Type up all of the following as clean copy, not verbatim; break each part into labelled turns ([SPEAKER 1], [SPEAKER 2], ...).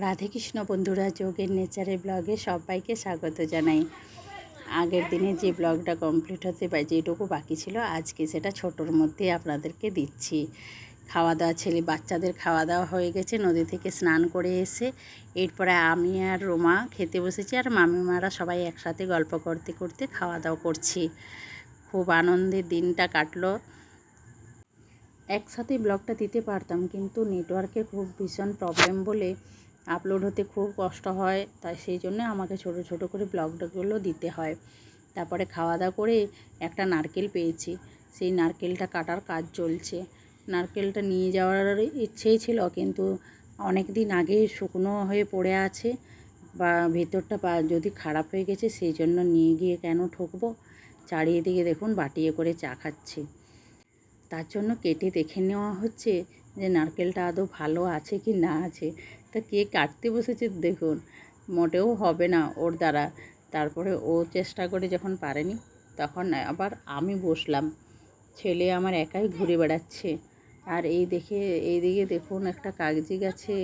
[SPEAKER 1] রাধে কৃষ্ণ বন্ধুরা, যোগের নেচারে ব্লগে সবাইকে স্বাগত জানাই। আগের দিনে যে ব্লগটা কমপ্লিট হতে বা যেটুকু বাকি ছিল, আজকে সেটা ছোটোর মধ্যে আপনাদেরকে দিচ্ছি। খাওয়া দাওয়া বাচ্চাদের খাওয়া দাওয়া হয়ে গেছে, নদী থেকে স্নান করে এসে এরপরে আমি আর রোমা খেতে বসেছি, আর মামিমারা সবাই একসাথে গল্প করতে করতে খাওয়া দাওয়া করছি। খুব আনন্দের দিনটা কাটলো। একসাথে ব্লগটা দিতে পারতাম, কিন্তু নেটওয়ার্কের খুব ভীষণ প্রবলেম বলে আপলোড হতে খুব কষ্ট হয়, তাই সেই জন্য আমাকে ছোট ছোট করে ব্লগগুলো দিতে হয়। তারপরে খাওয়া দাওয়া করে একটা নারকেল পেয়েছি, সেই নারকেলটা কাটার কাজ চলছে। নারকেলটা নিয়ে যাওয়ার ইচ্ছেই ছিল, কিন্তু অনেক দিন আগে শুকনো হয়ে পড়ে আছে বা ভেতরটা যদি খারাপ হয়ে গেছে, সেই জন্য নিয়ে গিয়ে কেন ঠকবো। চারিদিকে দেখুন বাটিয়ে করে চা খাচ্ছি, তার জন্য কেটে দেখে নেওয়া হচ্ছে যে নারকেলটা আদৌ ভালো আছে কি না আছে। তা কে কাটতে বসেছে দেখুন, মোটেও হবে না ওর দ্বারা। তারপরে ও চেষ্টা করে যখন পারেনি, তখন আবার আমি বসলাম। ছেলে আমার একাই ঘুরে বেড়াচ্ছে। আর এইদিকে দেখুন একটা কাগজি গাছে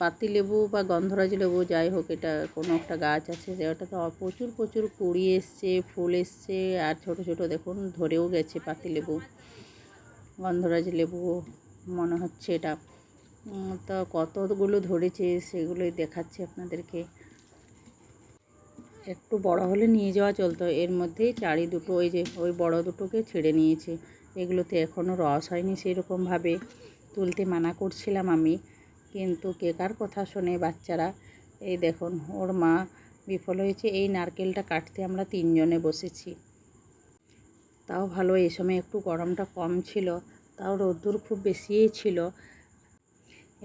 [SPEAKER 1] পাতিলেবু বা গন্ধরাজ লেবু, যাই হোক, এটা কোনো একটা গাছ আছে, যেটা তো প্রচুর প্রচুর কুড়ি এসছে, ফুল এসছে, আর ছোট ছোট দেখুন ধরেও গেছে পাতিলেবু, গন্ধরাজ লেবু মনে হচ্ছে এটা। তো কতগুলো ধরেছে সেগুলোই দেখাচ্ছি আপনাদেরকে। একটু বড় হলে নিয়ে যাওয়া চলতো, এর মধ্যেই চারি দুটো ওই যে ওই বড় দুটোকে ছেড়ে নিয়েছে। এগুলোতে এখনও রস হয়নি, সেরকমভাবে তুলতে মানা করছিলাম আমি, কিন্তু কে কার কথা শোনে বাচ্চারা। এই দেখুন ওর মা বিফল হয়েছে। এই নারকেলটা কাটতে আমরা তিনজনে বসেছি। তাও ভালো, এই সময় একটু গরমটা কম ছিল, তাও রোদ্দুর খুব বেশিই ছিল।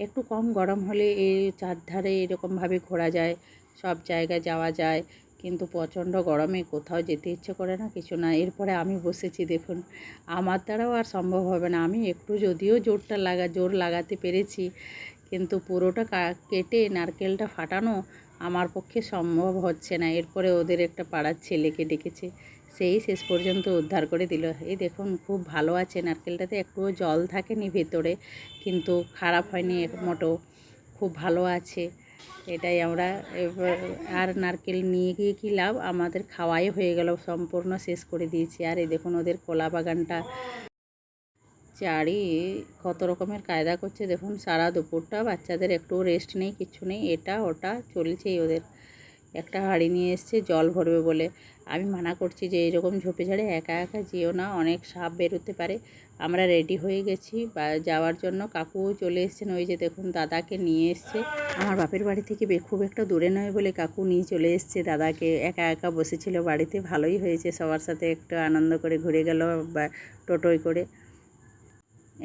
[SPEAKER 1] একটু কম গরম হলে এই চারধারে এরকমভাবে ঘোরা যায়, সব জায়গায় যাওয়া যায়, কিন্তু প্রচণ্ড গরমে কোথাও যেতে ইচ্ছে করে না, কিছু না। এরপরে আমি বসেছি, দেখুন আমার দ্বারাও আর সম্ভব হবে না। আমি একটু যদিও জোর লাগাতে পেরেছি, কিন্তু পুরোটা কেটে নারকেলটা ফাটানো আমার পক্ষে সম্ভব হচ্ছে না। এরপরে ওদের একটা পাড়ার ছেলেকে ডেকেছে, সেই শেষ পর্যন্ত উদ্ধার করে দিল। এই দেখুন খুব ভালো আছে নারকেলটাতে, একটুও জল থাকেনি ভেতরে, কিন্তু খারাপ হয়নি মোটেও, খুব ভালো আছে। এটাই আমরা আর নারকেল নিয়ে গিয়ে কী লাভ, আমাদের খাওয়াই হয়ে গেল, সম্পূর্ণ শেষ করে দিয়েছি। আর এই দেখুন ওদের কলা বাগানটা চারি কত রকমের কায়দা করছে দেখুন। সারা দুপুরটা বাচ্চাদের একটু রেস্ট নেই, কিছু নেই, এটা ওটা চলছেই ওদের। একটা হাঁড়ি নিয়ে এসছে জল ভরবে বলে। আমি মানা করছি যে এইরকম ঝোপে ঝাড়ে একা একা যেও না, অনেক সাপ বেরোতে পারে। আমরা রেডি হয়ে গেছি বা যাওয়ার জন্য। কাকুও চলে এসছেন, ওই যে দেখুন দাদাকে নিয়ে এসছে। আমার বাপের বাড়ি থেকে খুব একটা দূরে নয় বলে কাকু নিয়ে চলে এসছে দাদাকে। একা একা বসেছিল বাড়িতে, ভালোই হয়েছে, সবার সাথে একটু আনন্দ করে ঘুরে গেল বা টোটোয় করে।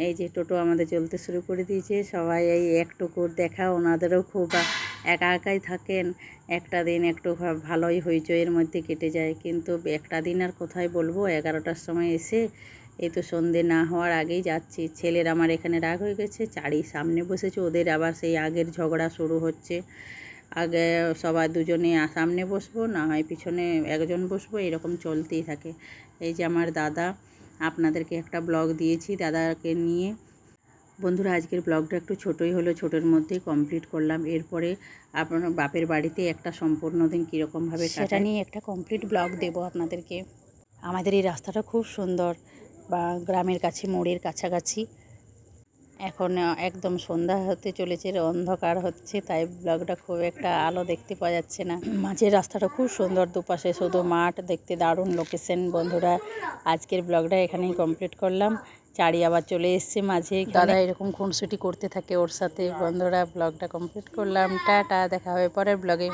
[SPEAKER 1] এই যে টোটো আমাদের চলতে শুরু করে দিয়েছে। সবাই এই একটুকুর দেখা, ওনাদেরও খুব একা একাই থাকেন। একটা দিন একটু ভালোই হইচইয়ের মধ্যে কেটে যায়, কিন্তু একটা দিন আর কোথায় বলবো। 11টার সময় এসে এই তো সন্ধে না হওয়ার আগেই যাচ্ছি। ছেলের আমার এখানে রাগ হয়ে গেছে, চারি সামনে বসেছে, ওদের আবার সেই আগের ঝগড়া শুরু হচ্ছে। আগে সবাই দুজনে সামনে বসবো, না হয় পিছনে একজন বসবো, এরকম চলতেই থাকে। এই যে আমার দাদা, আপনাদেরকে একটা ব্লগ দিয়েছি দাদাকে নিয়ে। বন্ধুরা, আজকের ব্লগটা একটু ছোটোই হলো, ছোটোর মধ্যেই কমপ্লিট করলাম। এরপরে আপনার বাপের বাড়িতে একটা সম্পূর্ণ দিন কীরকমভাবে সেটা নিয়ে একটা কমপ্লিট ব্লগ দেব আপনাদেরকে। আমাদের এই রাস্তাটা খুব সুন্দর, বা গ্রামের কাছে, মোড়ের কাছাকাছি। এখন একদম সন্ধ্যা হতে চলেছে, অন্ধকার হচ্ছে, তাই ব্লগটা খুব একটা আলো দেখতে পাওয়া যাচ্ছে না। মাঝের রাস্তাটা খুব সুন্দর, দুপাশে শুধু মাঠ, দেখতে দারুণ লোকেশন। বন্ধুরা, আজকের ব্লগটা এখানেই কমপ্লিট করলাম। চারি আবার চলে এসছে মাঝে, দাদা এরকম খুনসুটি করতে থাকে ওর সাথে। বন্ধুরা, ব্লগটা কমপ্লিট করলাম, টাটা, দেখা হবে পরের ব্লগে।